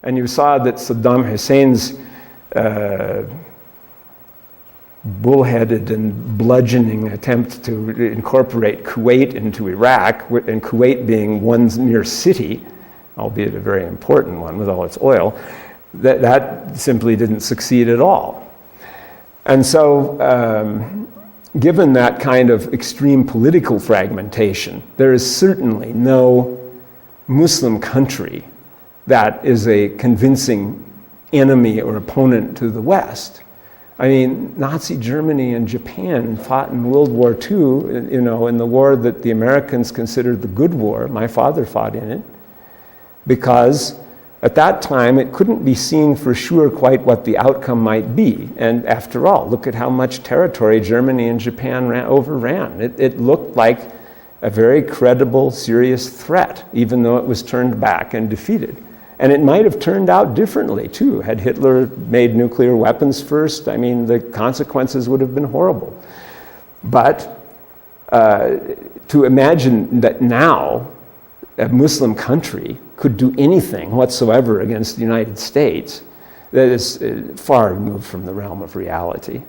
And you saw that Saddam Hussein's bullheaded and bludgeoning attempt to incorporate Kuwait into Iraq, and Kuwait being one mere city, albeit a very important one with all its oil, that simply didn't succeed at all. And so, given that kind of extreme political fragmentation, there is certainly no Muslim country that is a convincing enemy or opponent to the West. I mean, Nazi Germany and Japan fought in World War II, you know, in the war that the Americans considered the good war. My father fought in it, because at that time it couldn't be seen for sure quite what the outcome might be. And after all, look at how much territory Germany and Japan overran. It looked like a very credible, serious threat, even though it was turned back and defeated. And it might have turned out differently, too. Had Hitler made nuclear weapons first, I mean, the consequences would have been horrible. But to imagine that now a Muslim country could do anything whatsoever against the United States, that is far removed from the realm of reality.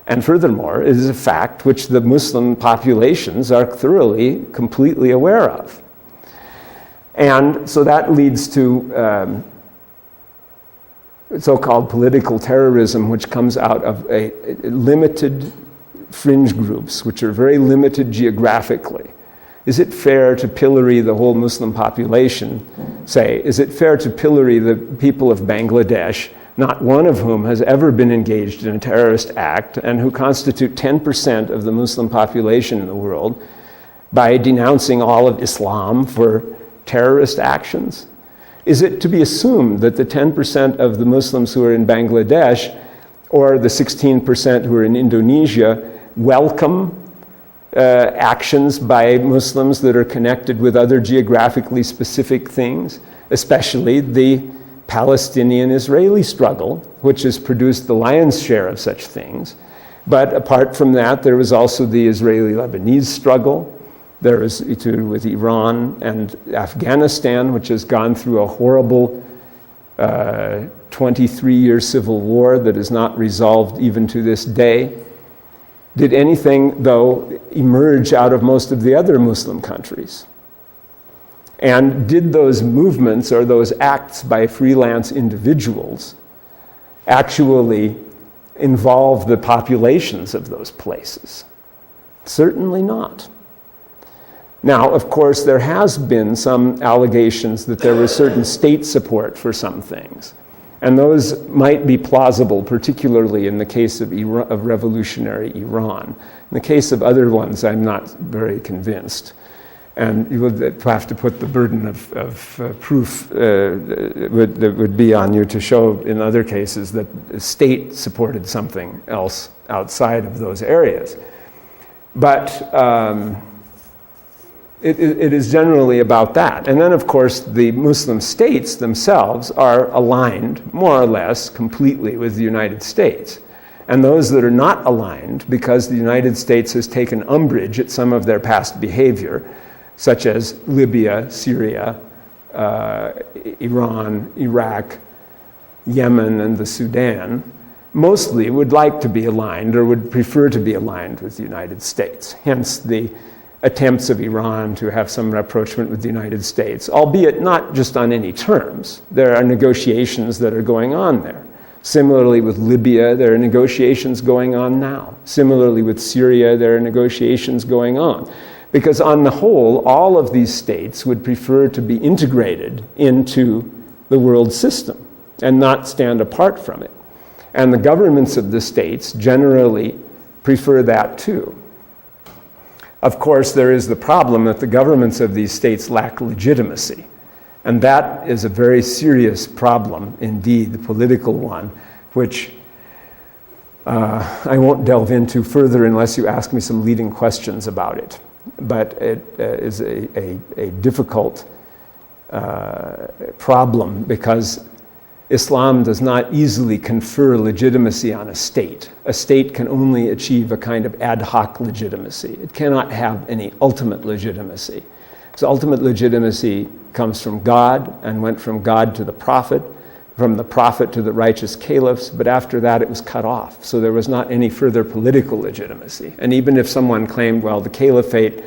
And furthermore, it is a fact which the Muslim populations are thoroughly, completely aware of. And so that leads to so-called political terrorism, which comes out of a limited fringe groups, which are very limited geographically. Is it fair to pillory the whole Muslim population? Say, is it fair to pillory the people of Bangladesh, not one of whom has ever been engaged in a terrorist act, and who constitute 10% of the Muslim population in the world, by denouncing all of Islam for terrorist actions? Is it to be assumed that the 10% of the Muslims who are in Bangladesh, or the 16% who are in Indonesia, welcome actions by Muslims that are connected with other geographically specific things, especially the Palestinian-Israeli struggle, which has produced the lion's share of such things? But apart from that, there was also the Israeli-Lebanese struggle. There is with Iran and Afghanistan, which has gone through a horrible 23-year civil war that is not resolved even to this day. Did anything, though, emerge out of most of the other Muslim countries? And did those movements or those acts by freelance individuals actually involve the populations of those places? Certainly not. Now, of course, there has been some allegations that there was certain state support for some things. And those might be plausible, particularly in the case of revolutionary Iran. In the case of other ones, I'm not very convinced. And you would have to put the burden of proof that would be on you to show in other cases that the state supported something else outside of those areas. But it is generally about that. And then, of course, the Muslim states themselves are aligned, more or less, completely with the United States. And those that are not aligned, because the United States has taken umbrage at some of their past behavior, such as Libya, Syria, Iran, Iraq, Yemen, and the Sudan, mostly would like to be aligned or would prefer to be aligned with the United States. Hence the attempts of Iran to have some rapprochement with the United States, albeit not just on any terms. There are negotiations that are going on there. Similarly with Libya, there are negotiations going on now. Similarly with Syria, there are negotiations going on. Because on the whole, all of these states would prefer to be integrated into the world system and not stand apart from it. And the governments of the states generally prefer that too. Of course, there is the problem that the governments of these states lack legitimacy. And that is a very serious problem indeed, the political one, which I won't delve into further unless you ask me some leading questions about it. But it is a difficult problem because Islam does not easily confer legitimacy on a state. A state can only achieve a kind of ad hoc legitimacy. It cannot have any ultimate legitimacy. So ultimate legitimacy comes from God and went from God to the Prophet, from the prophet to the righteous caliphs, but after that it was cut off. So there was not any further political legitimacy. And even if someone claimed, well, the caliphate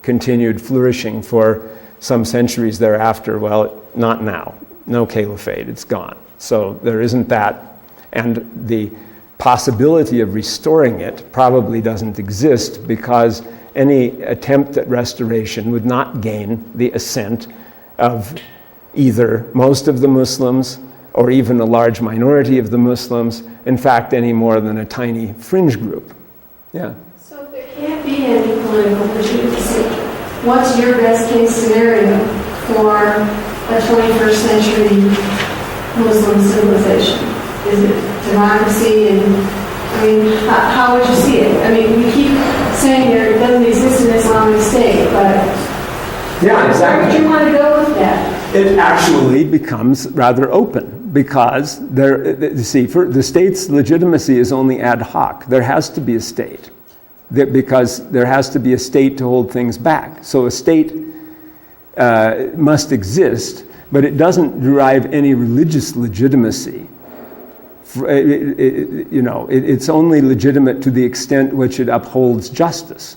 continued flourishing for some centuries thereafter, well, not now. No caliphate, it's gone. So there isn't that. And the possibility of restoring it probably doesn't exist because any attempt at restoration would not gain the assent of either most of the Muslims or even a large minority of the Muslims, in fact, any more than a tiny fringe group. Yeah. So if there can't be any political legitimacy, what's your best case scenario for a 21st century Muslim civilization? Is it democracy? And I mean, how would you see it? I mean, we keep saying there doesn't exist an Islamic state, but yeah, exactly. Where would you want to go with that? It actually becomes rather open because the state's legitimacy is only ad hoc. There has to be a state because there has to be a state to hold things back. So a state must exist, but it doesn't derive any religious legitimacy. It's only legitimate to the extent which it upholds justice.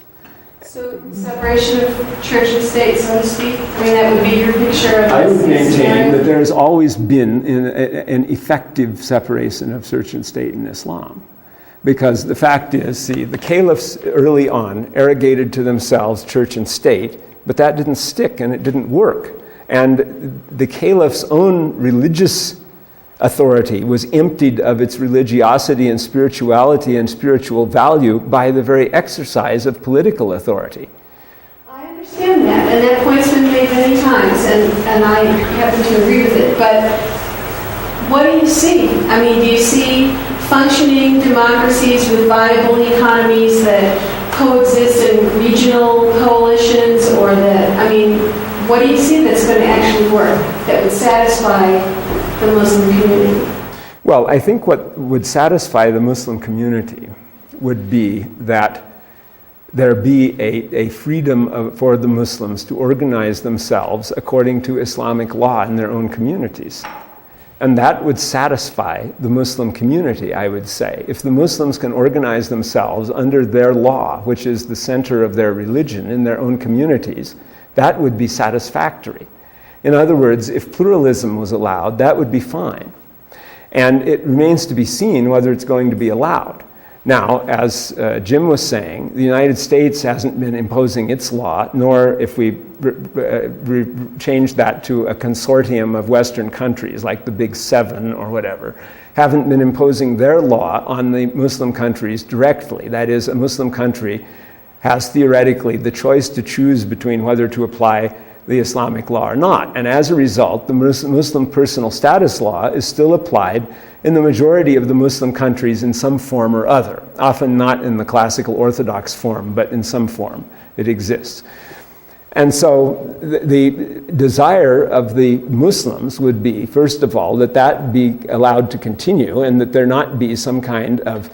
So separation of church and state, so to speak? I mean, that would be your picture of I would maintain that there has always been an effective separation of church and state in Islam. Because the fact is, the caliphs early on arrogated to themselves church and state, but that didn't stick and it didn't work. And the caliph's own religious authority was emptied of its religiosity and spirituality and spiritual value by the very exercise of political authority. I understand that, and that point's been made many times, and I happen to agree with it, but what do you see? I mean, do you see functioning democracies with viable economies that coexist in regional coalitions, or what do you see that's going to actually work, that would satisfy the Muslim community? Well, I think what would satisfy the Muslim community would be that there be a freedom for the Muslims to organize themselves according to Islamic law in their own communities. And that would satisfy the Muslim community, I would say. If the Muslims can organize themselves under their law, which is the center of their religion in their own communities, that would be satisfactory. In other words, if pluralism was allowed, that would be fine. And it remains to be seen whether it's going to be allowed. Now, as Jim was saying, the United States hasn't been imposing its law, nor if we change that to a consortium of Western countries, like the Big Seven or whatever, haven't been imposing their law on the Muslim countries directly. That is, a Muslim country has theoretically the choice to choose between whether to apply the Islamic law or not. And as a result, the Muslim personal status law is still applied in the majority of the Muslim countries in some form or other, often not in the classical Orthodox form, but in some form it exists. And so the desire of the Muslims would be, first of all, that be allowed to continue and that there not be some kind of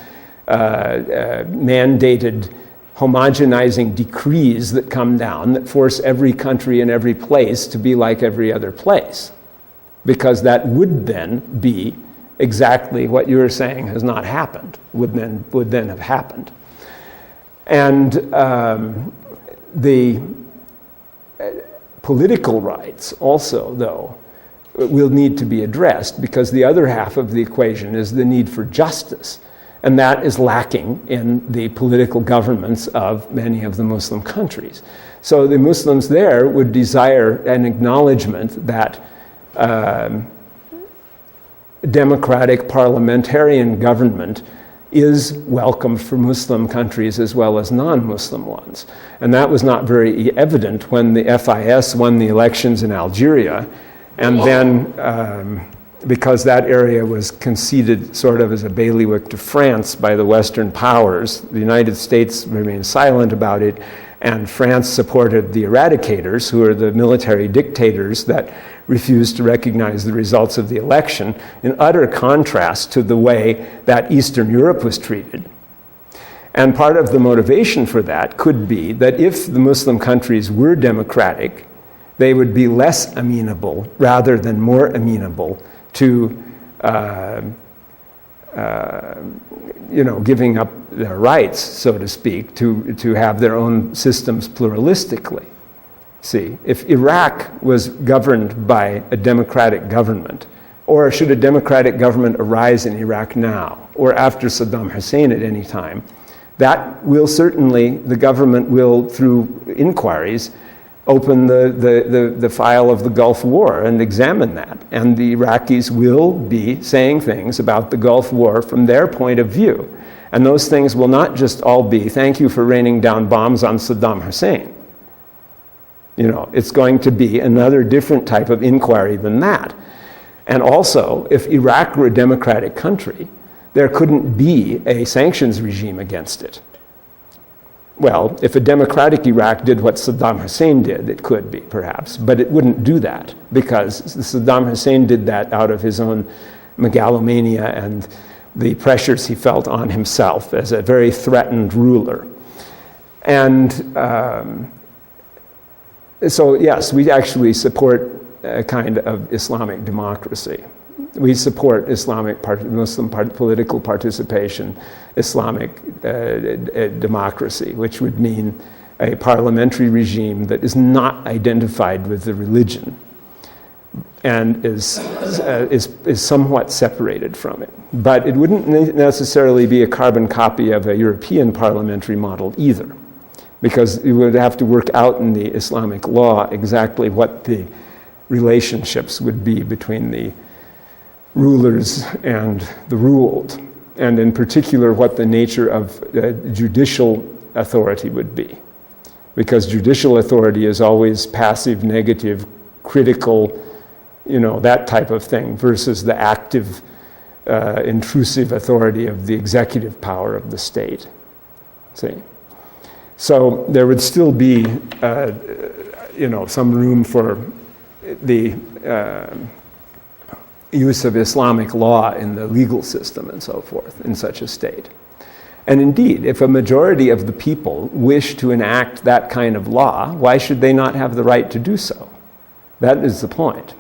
mandated homogenizing decrees that come down that force every country and every place to be like every other place. Because that would then be exactly what you were saying has not happened, would then have happened. And the political rights also, though, will need to be addressed because the other half of the equation is the need for justice. And that is lacking in the political governments of many of the Muslim countries. So the Muslims there would desire an acknowledgement that democratic parliamentarian government is welcome for Muslim countries as well as non-Muslim ones. And that was not very evident when the FIS won the elections in Algeria. And then because that area was conceded sort of as a bailiwick to France by the Western powers, the United States remained silent about it, and France supported the eradicators, who are the military dictators that refused to recognize the results of the election, in utter contrast to the way that Eastern Europe was treated. And part of the motivation for that could be that if the Muslim countries were democratic, they would be less amenable rather than more amenable to giving up their rights, so to speak, to have their own systems pluralistically. See, if Iraq was governed by a democratic government, or should a democratic government arise in Iraq now, or after Saddam Hussein at any time, that will certainly, the government will, through inquiries, open the file of the Gulf War and examine that. And the Iraqis will be saying things about the Gulf War from their point of view. And those things will not just all be, thank you for raining down bombs on Saddam Hussein. It's going to be another different type of inquiry than that. And also, if Iraq were a democratic country, there couldn't be a sanctions regime against it. Well, if a democratic Iraq did what Saddam Hussein did, it could be, perhaps, but it wouldn't do that, because Saddam Hussein did that out of his own megalomania and the pressures he felt on himself as a very threatened ruler. And so, yes, we actually support a kind of Islamic democracy. We support Muslim political participation, Islamic democracy, which would mean a parliamentary regime that is not identified with the religion and is somewhat separated from it. But it wouldn't necessarily be a carbon copy of a European parliamentary model either, because you would have to work out in the Islamic law exactly what the relationships would be between the rulers and the ruled, and in particular what the nature of judicial authority would be. Because judicial authority is always passive, negative, critical, that type of thing, versus the active, intrusive authority of the executive power of the state. See? So there would still be, some room for the use of Islamic law in the legal system and so forth in such a state. And indeed, if a majority of the people wish to enact that kind of law, why should they not have the right to do so? That is the point.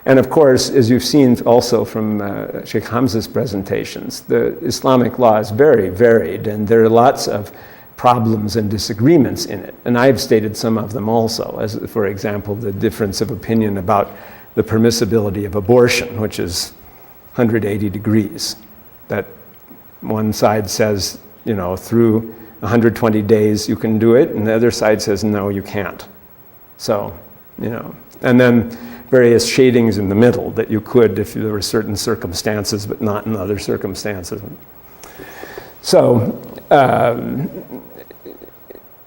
And of course, as you've seen also from Sheikh Hamza's presentations, the Islamic law is very varied, and there are lots of problems and disagreements in it. And I've stated some of them also, as for example, the difference of opinion about the permissibility of abortion, which is 180 degrees. That one side says, through 120 days you can do it, and the other side says, no, you can't. So, and then various shadings in the middle that you could if there were certain circumstances, but not in other circumstances. So,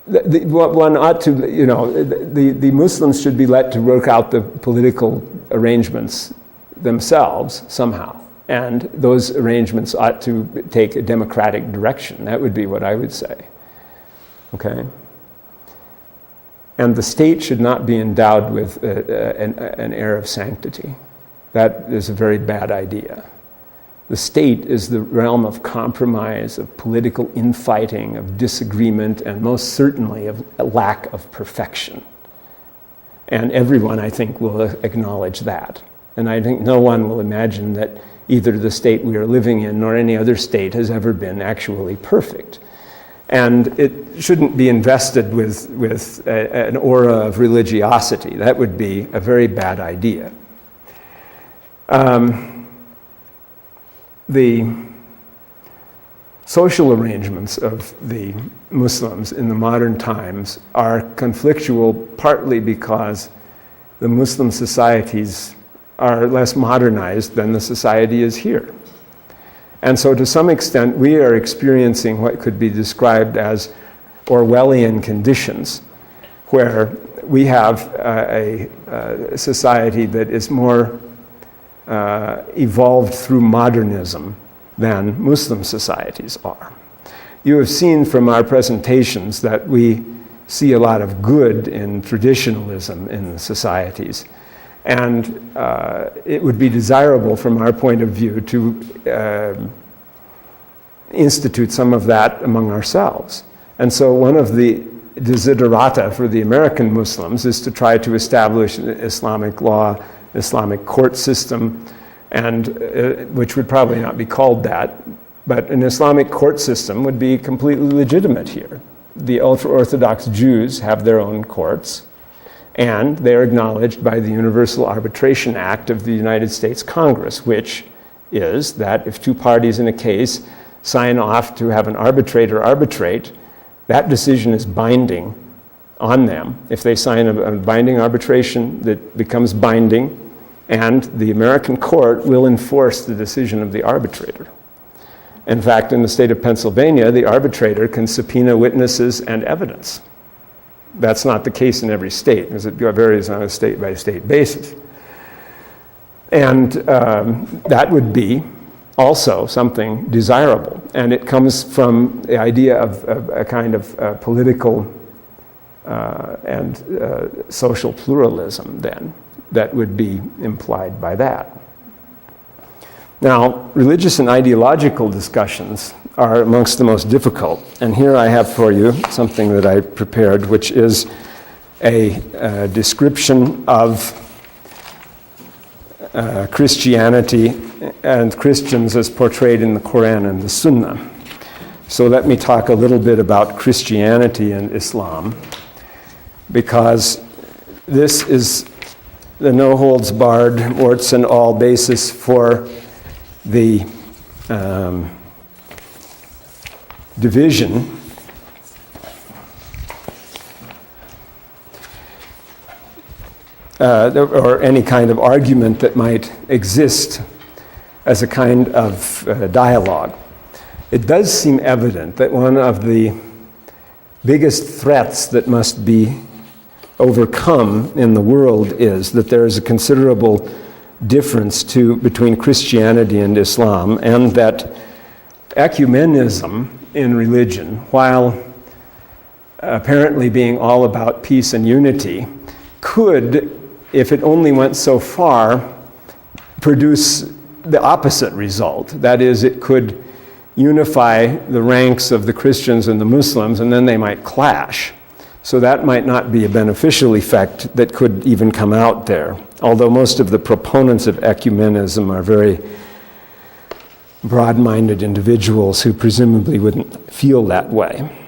one ought to, the Muslims should be let to work out the political arrangements themselves somehow. And those arrangements ought to take a democratic direction. That would be what I would say. Okay? And the state should not be endowed with an air of sanctity. That is a very bad idea. The state is the realm of compromise, of political infighting, of disagreement, and most certainly of a lack of perfection. And everyone, I think, will acknowledge that. And I think no one will imagine that either the state we are living in nor any other state has ever been actually perfect. And it shouldn't be invested with an aura of religiosity. That would be a very bad idea. The social arrangements of the Muslims in the modern times are conflictual, partly because the Muslim societies are less modernized than the society is here. And so to some extent, we are experiencing what could be described as Orwellian conditions, where we have a society that is more evolved through modernism than Muslim societies are. You have seen from our presentations that we see a lot of good in traditionalism in societies. And it would be desirable from our point of view to institute some of that among ourselves. And so one of the desiderata for the American Muslims is to try to establish Islamic law, Islamic court system, and which would probably not be called that, but an Islamic court system would be completely legitimate here. The ultra-Orthodox Jews have their own courts, and they are acknowledged by the Universal Arbitration Act of the United States Congress, which is that if two parties in a case sign off to have an arbitrator arbitrate, that decision is binding on them. If they sign a binding arbitration, that becomes binding, and the American court will enforce the decision of the arbitrator. In fact, in the state of Pennsylvania, the arbitrator can subpoena witnesses and evidence. That's not the case in every state, because it varies on a state-by-state basis. And that would be also something desirable. And it comes from the idea of a kind of political and social pluralism, then, that would be implied by that. Now, religious and ideological discussions are amongst the most difficult. And here I have for you something that I prepared, which is a description of Christianity and Christians as portrayed in the Quran and the Sunnah. So let me talk a little bit about Christianity and Islam, because this is the no-holds-barred, warts and all basis for the division or any kind of argument that might exist as a kind of dialogue. It does seem evident that one of the biggest threats that must be overcome in the world is that there is a considerable difference between Christianity and Islam, and that ecumenism in religion, while apparently being all about peace and unity, could, if it only went so far, produce the opposite result. That is, it could unify the ranks of the Christians and the Muslims, and then they might clash. So that might not be a beneficial effect that could even come out there, although most of the proponents of ecumenism are very broad-minded individuals who presumably wouldn't feel that way.